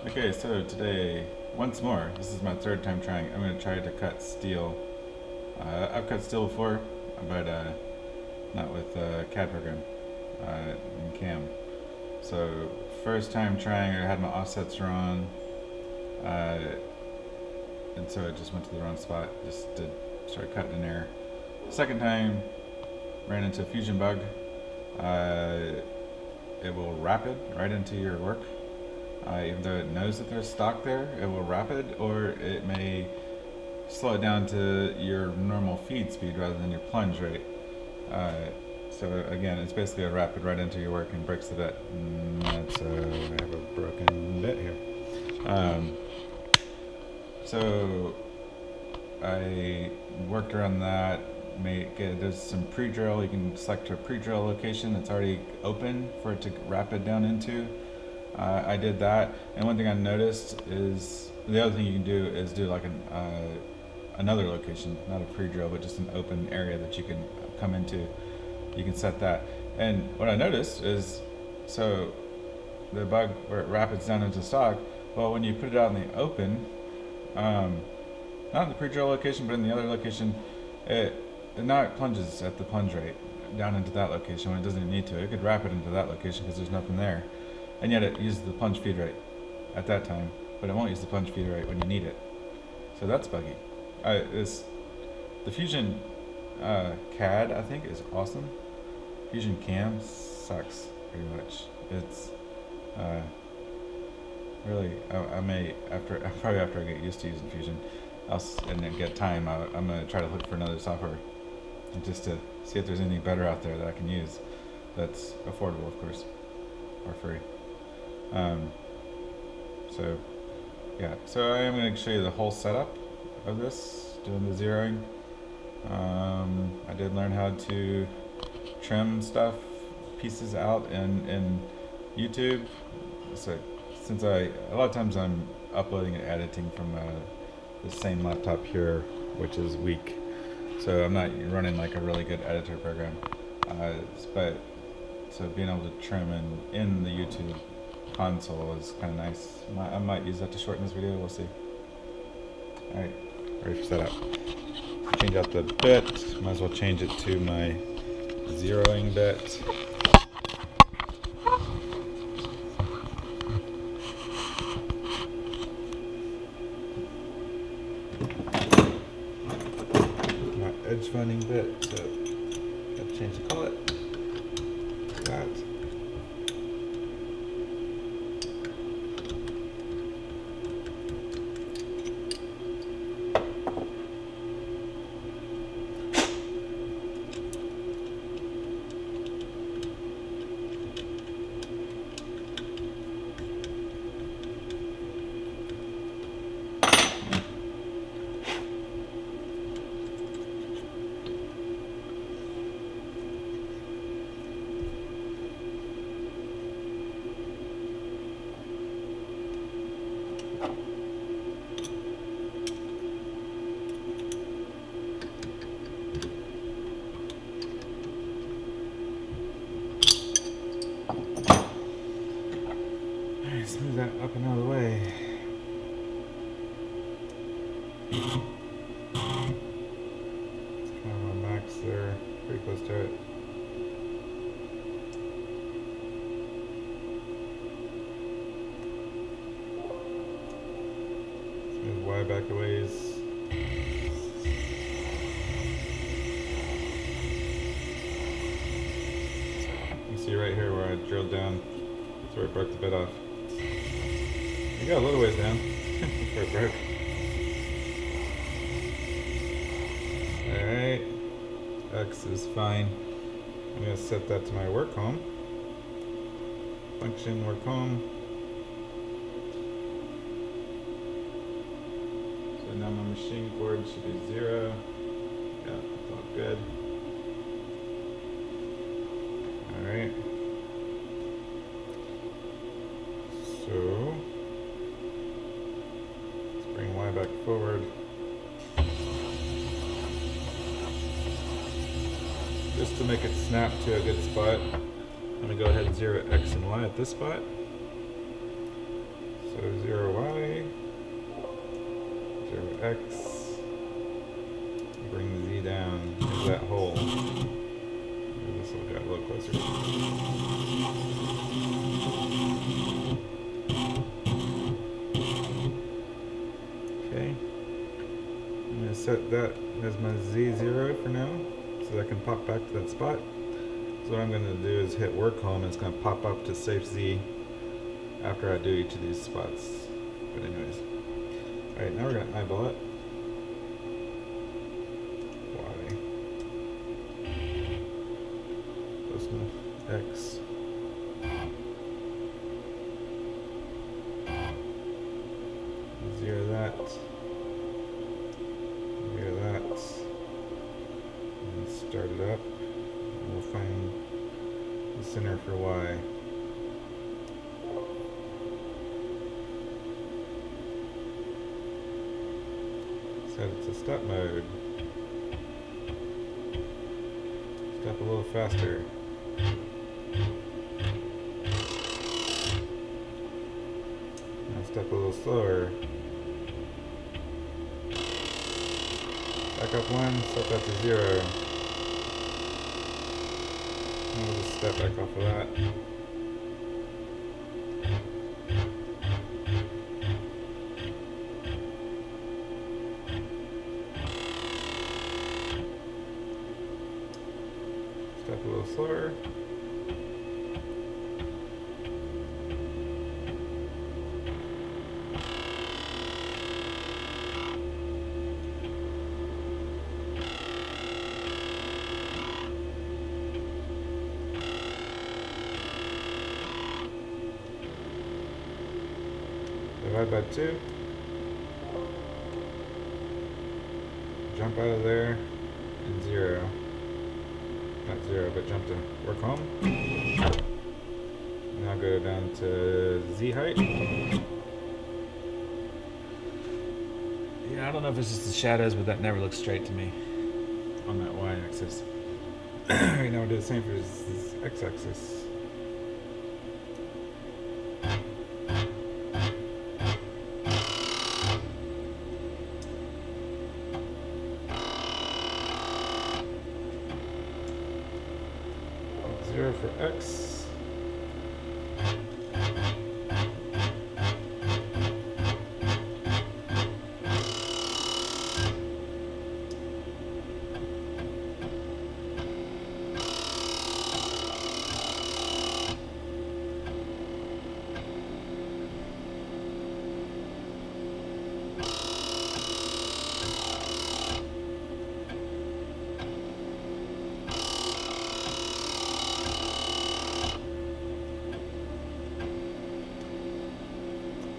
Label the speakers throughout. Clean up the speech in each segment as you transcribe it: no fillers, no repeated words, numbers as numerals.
Speaker 1: Okay, so today, once more, this is my third time trying. I'm going to try to cut steel. I've cut steel before, but not with CAD program in CAM. So first time trying, I had my offsets wrong, and so I just went to the wrong spot. Just did start cutting in there. Second time, ran into a fusion bug. It will rapid right into your work. Even though it knows that there's stock there, it will rapid, or it may slow it down to your normal feed speed rather than your plunge rate. So again, it's basically a rapid right into your work and breaks the bit. And that's I have a broken bit here. So I worked around that. There's some pre-drill. You can select a pre-drill location that's already open for it to rapid down into. I did that, and one thing I noticed is the other thing you can do is do like another location, not a pre-drill, but just an open area that you can come into. You can set that, and what I noticed is, so the bug where it rapids down into stock, well, when you put it out in the open, not in the pre-drill location, but in the other location, it plunges at the plunge rate down into that location when it doesn't need to. It could rapid into that location because there's nothing there. And yet it uses the plunge feed rate at that time, but it won't use the plunge feed rate when you need it. So that's buggy. The Fusion CAD, I think, is awesome. Fusion CAM sucks pretty much. It's really, probably after I get used to using Fusion, and then get time, I'm gonna try to look for another software, just to see if there's anything better out there that I can use that's affordable, of course, or free. So yeah, so I am going to show you the whole setup of this, doing the zeroing. I did learn how to trim pieces out in YouTube. So since a lot of times I'm uploading and editing from the same laptop here, which is weak, so I'm not running like a really good editor program. But so being able to trim in the YouTube console is kind of nice. I might use that to shorten this video, we'll see. Alright, ready for setup. Change out the bit, might as well change it to my zeroing bit. My edge funding bit, so gotta change the color. That. Move that up and out of the way. It's kind of on max there, pretty close to it. Let's move Y back a ways. You see right here where I drilled down, that's where I broke the bit off. You got a little ways down before it broke. Alright, X is fine. I'm going to set that to my work home. Function work home. So now my machine board should be 0. Yeah, it's all good. Alright. So bring Y back forward. Just to make it snap to a good spot, I'm going to go ahead and zero X and Y at this spot. So So 0y, 0x, bring the z down into that hole. Maybe this will get a little closer. Okay, I'm going to set that as my z0 for now, so that I can pop back to that spot. So what I'm going to do is hit work home, and it's going to pop up to safe z after I do each of these spots. But anyways, alright, now we're going to eyeball it. Y. Close enough. X. Zero that. Zero that. And start it up. And we'll find the center for Y. Set it to step mode. Step a little faster. Now step a little slower. Back up one, set that to 0. And we'll just step back off of that. Step a little slower. Divide by 2. Jump out of there and 0. Not 0, but jump to work home. Now go down to Z height. Yeah, I don't know if it's just the shadows, but that never looks straight to me on that Y axis. Right now we'll do the same for this X axis. For X.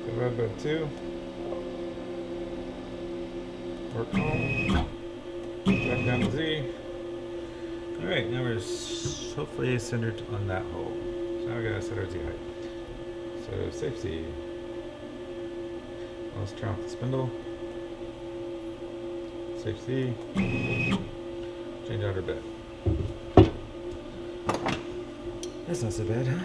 Speaker 1: Divide by 2. Work home. Back down to Z. Alright, now we're hopefully centered on that hole. So now we gotta set our Z height. So safe Z. Let's turn off the spindle. Safe Z. Change out our bed. That's not so bad, huh?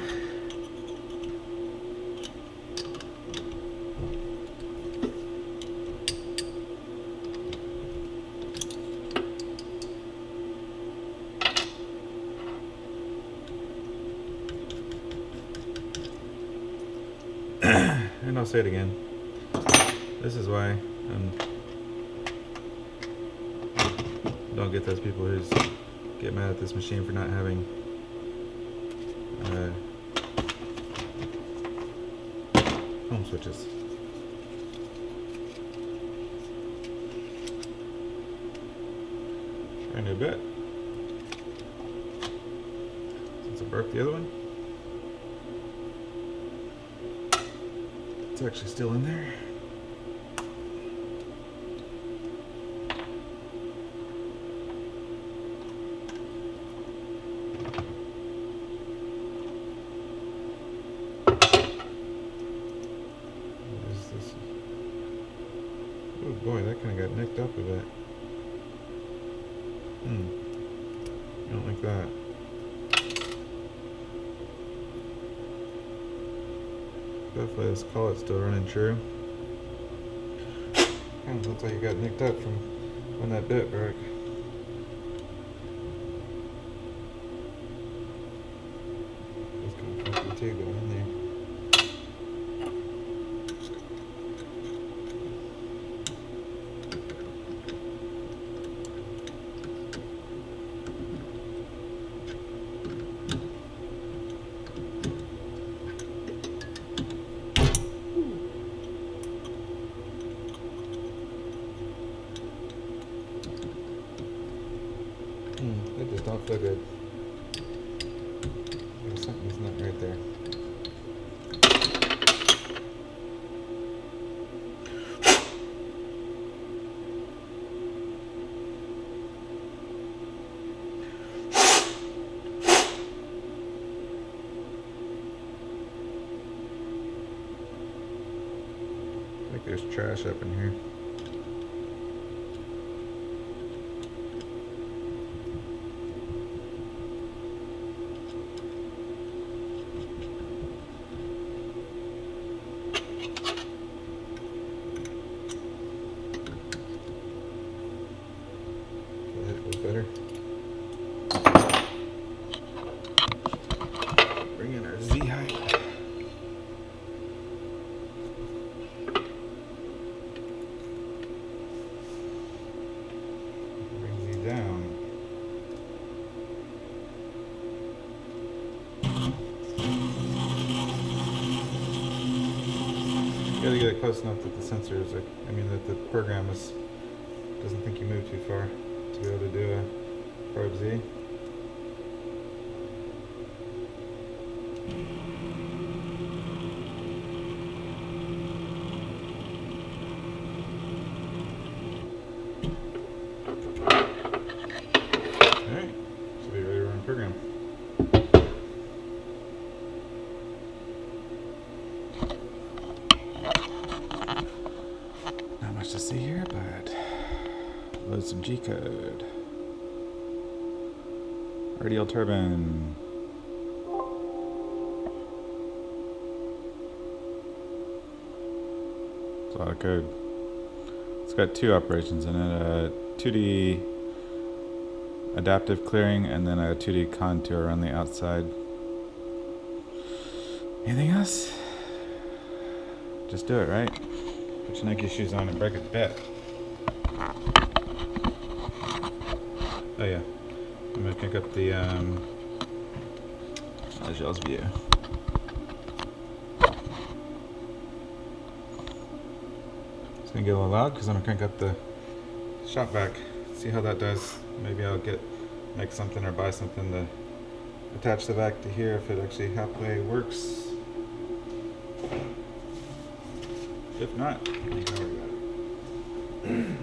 Speaker 1: And I'll say it again. This is why don't get those people who get mad at this machine for not having home switches. Try a new bit. Since I broke the other one. It's actually still in there. What is this? Oh boy, that kind of got nicked up a bit. I don't like that. Hopefully this collet's still running true. Kind of looks like it got nicked up from when that bit broke. It's kind of funky too going in there. That just don't feel good. There's something's not right there. I think there's trash up in here. Better. Bring in our Z height. Bring Z down. You gotta get it close enough that the sensor is, that the program doesn't think you move too far to be able to do a probe Z. Alright, should be ready to run program. Not much to see here, but load some G code. Radial turbine. It's a lot of code. It's got two operations in it, a 2D adaptive clearing and then a 2D contour on the outside. Anything else? Just do it, right? Put your Nike shoes on and break a bit. Oh yeah, I'm gonna pick up the how's y'all's view? It's gonna get a little loud because I'm gonna crank up the shop vac. See how that does. Maybe I'll make something or buy something to attach the vac to here if it actually halfway works. If not, don't worry about it.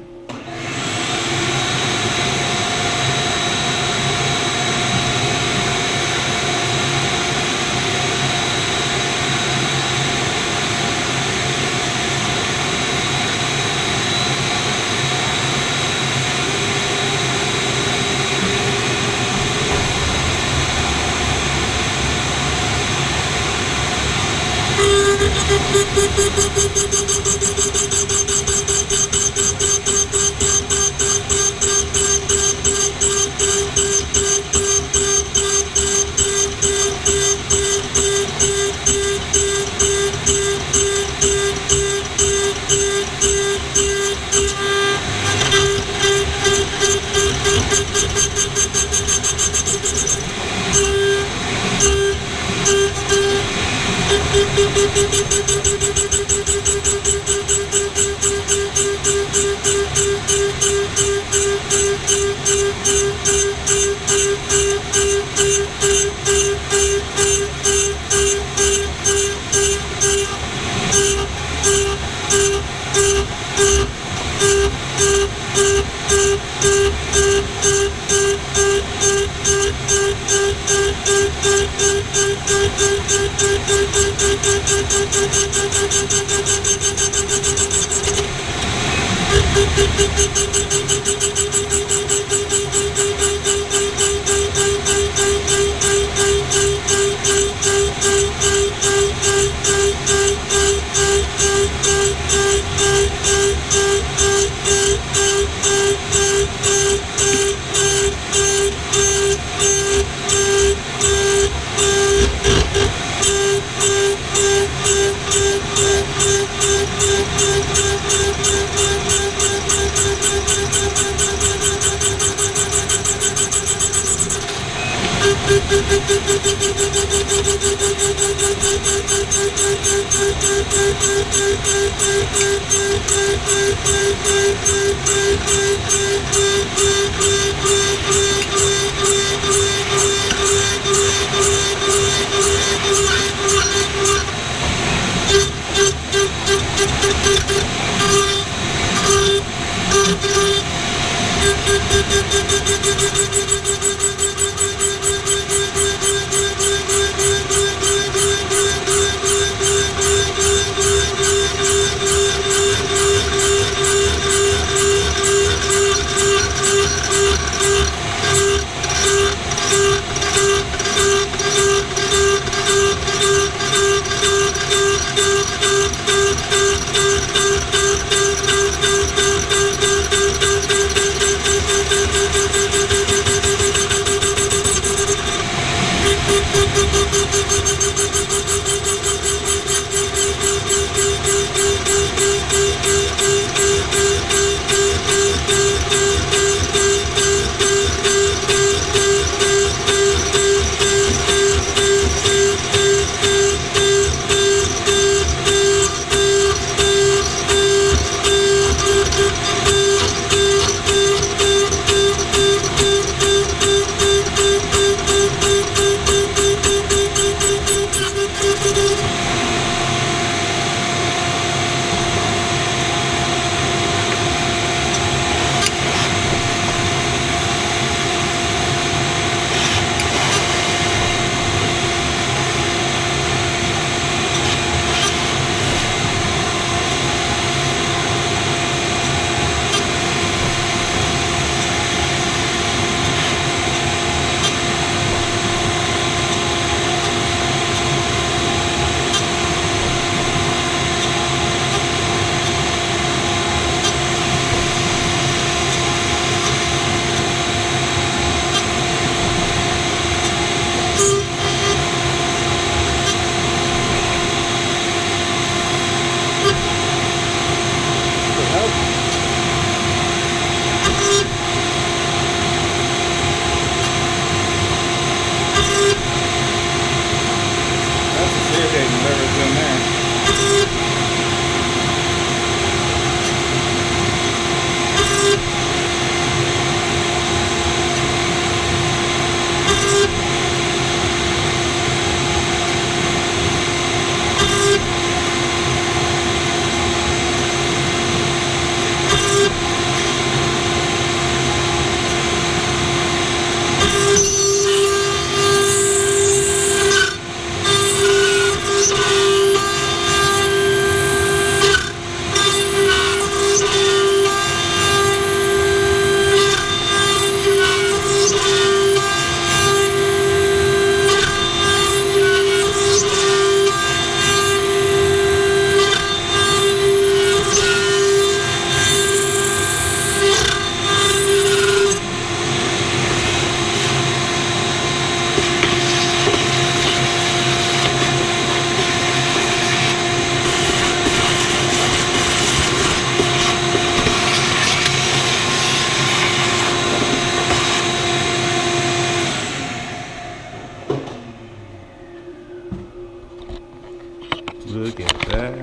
Speaker 1: Look at that.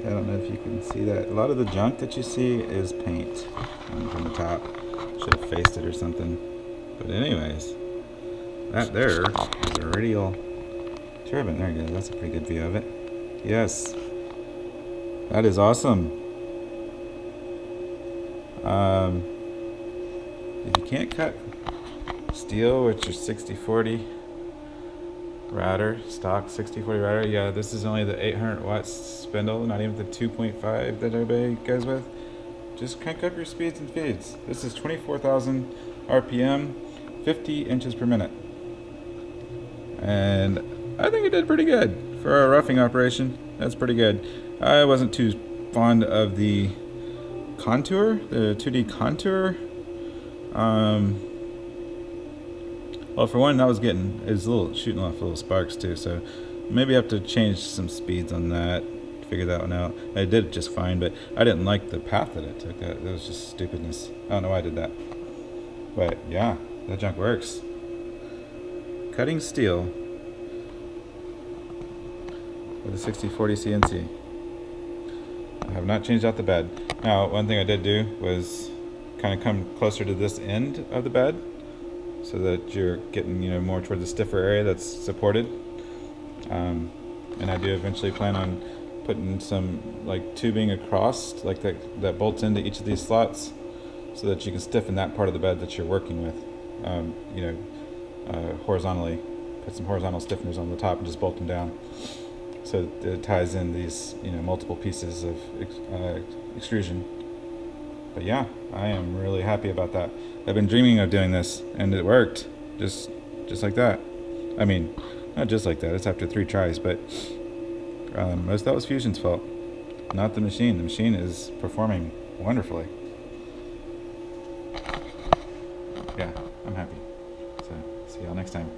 Speaker 1: I don't know if you can see that. A lot of the junk that you see is paint from the top. Should have faced it or something. But anyways, that there is a radial turbine. There you go. That's a pretty good view of it. Yes. That is awesome. If you can't cut steel, which is 60/40 router, stock 60/40 router, yeah, this is only the 800 watts spindle, not even the 2.5 that everybody goes with. Just crank up your speeds and feeds. This is 24,000 RPM, 50 inches per minute. And I think it did pretty good for a roughing operation. That's pretty good. I wasn't too fond of the contour, the 2D contour. Well, for one, that was getting, it was shooting off little sparks too, so maybe I have to change some speeds on that to figure that one out. I did just fine, but I didn't like the path that it took. That was just stupidness. I don't know why I did that. But yeah, that junk works. Cutting steel with a 6040 CNC. I have not changed out the bed. Now, one thing I did do was kind of come closer to this end of the bed so that you're getting, you know, more towards the stiffer area that's supported. And I do eventually plan on putting some like tubing across, like that bolts into each of these slots, so that you can stiffen that part of the bed that you're working with, you know, horizontally. Put some horizontal stiffeners on the top and just bolt them down, so it ties in these, you know, multiple pieces of extrusion. But yeah, I am really happy about that. I've been dreaming of doing this, and it worked, just like that. I mean, not just like that. It's after 3 tries, but most of that was Fusion's fault, not the machine. The machine is performing wonderfully. Yeah, I'm happy. So, see y'all next time.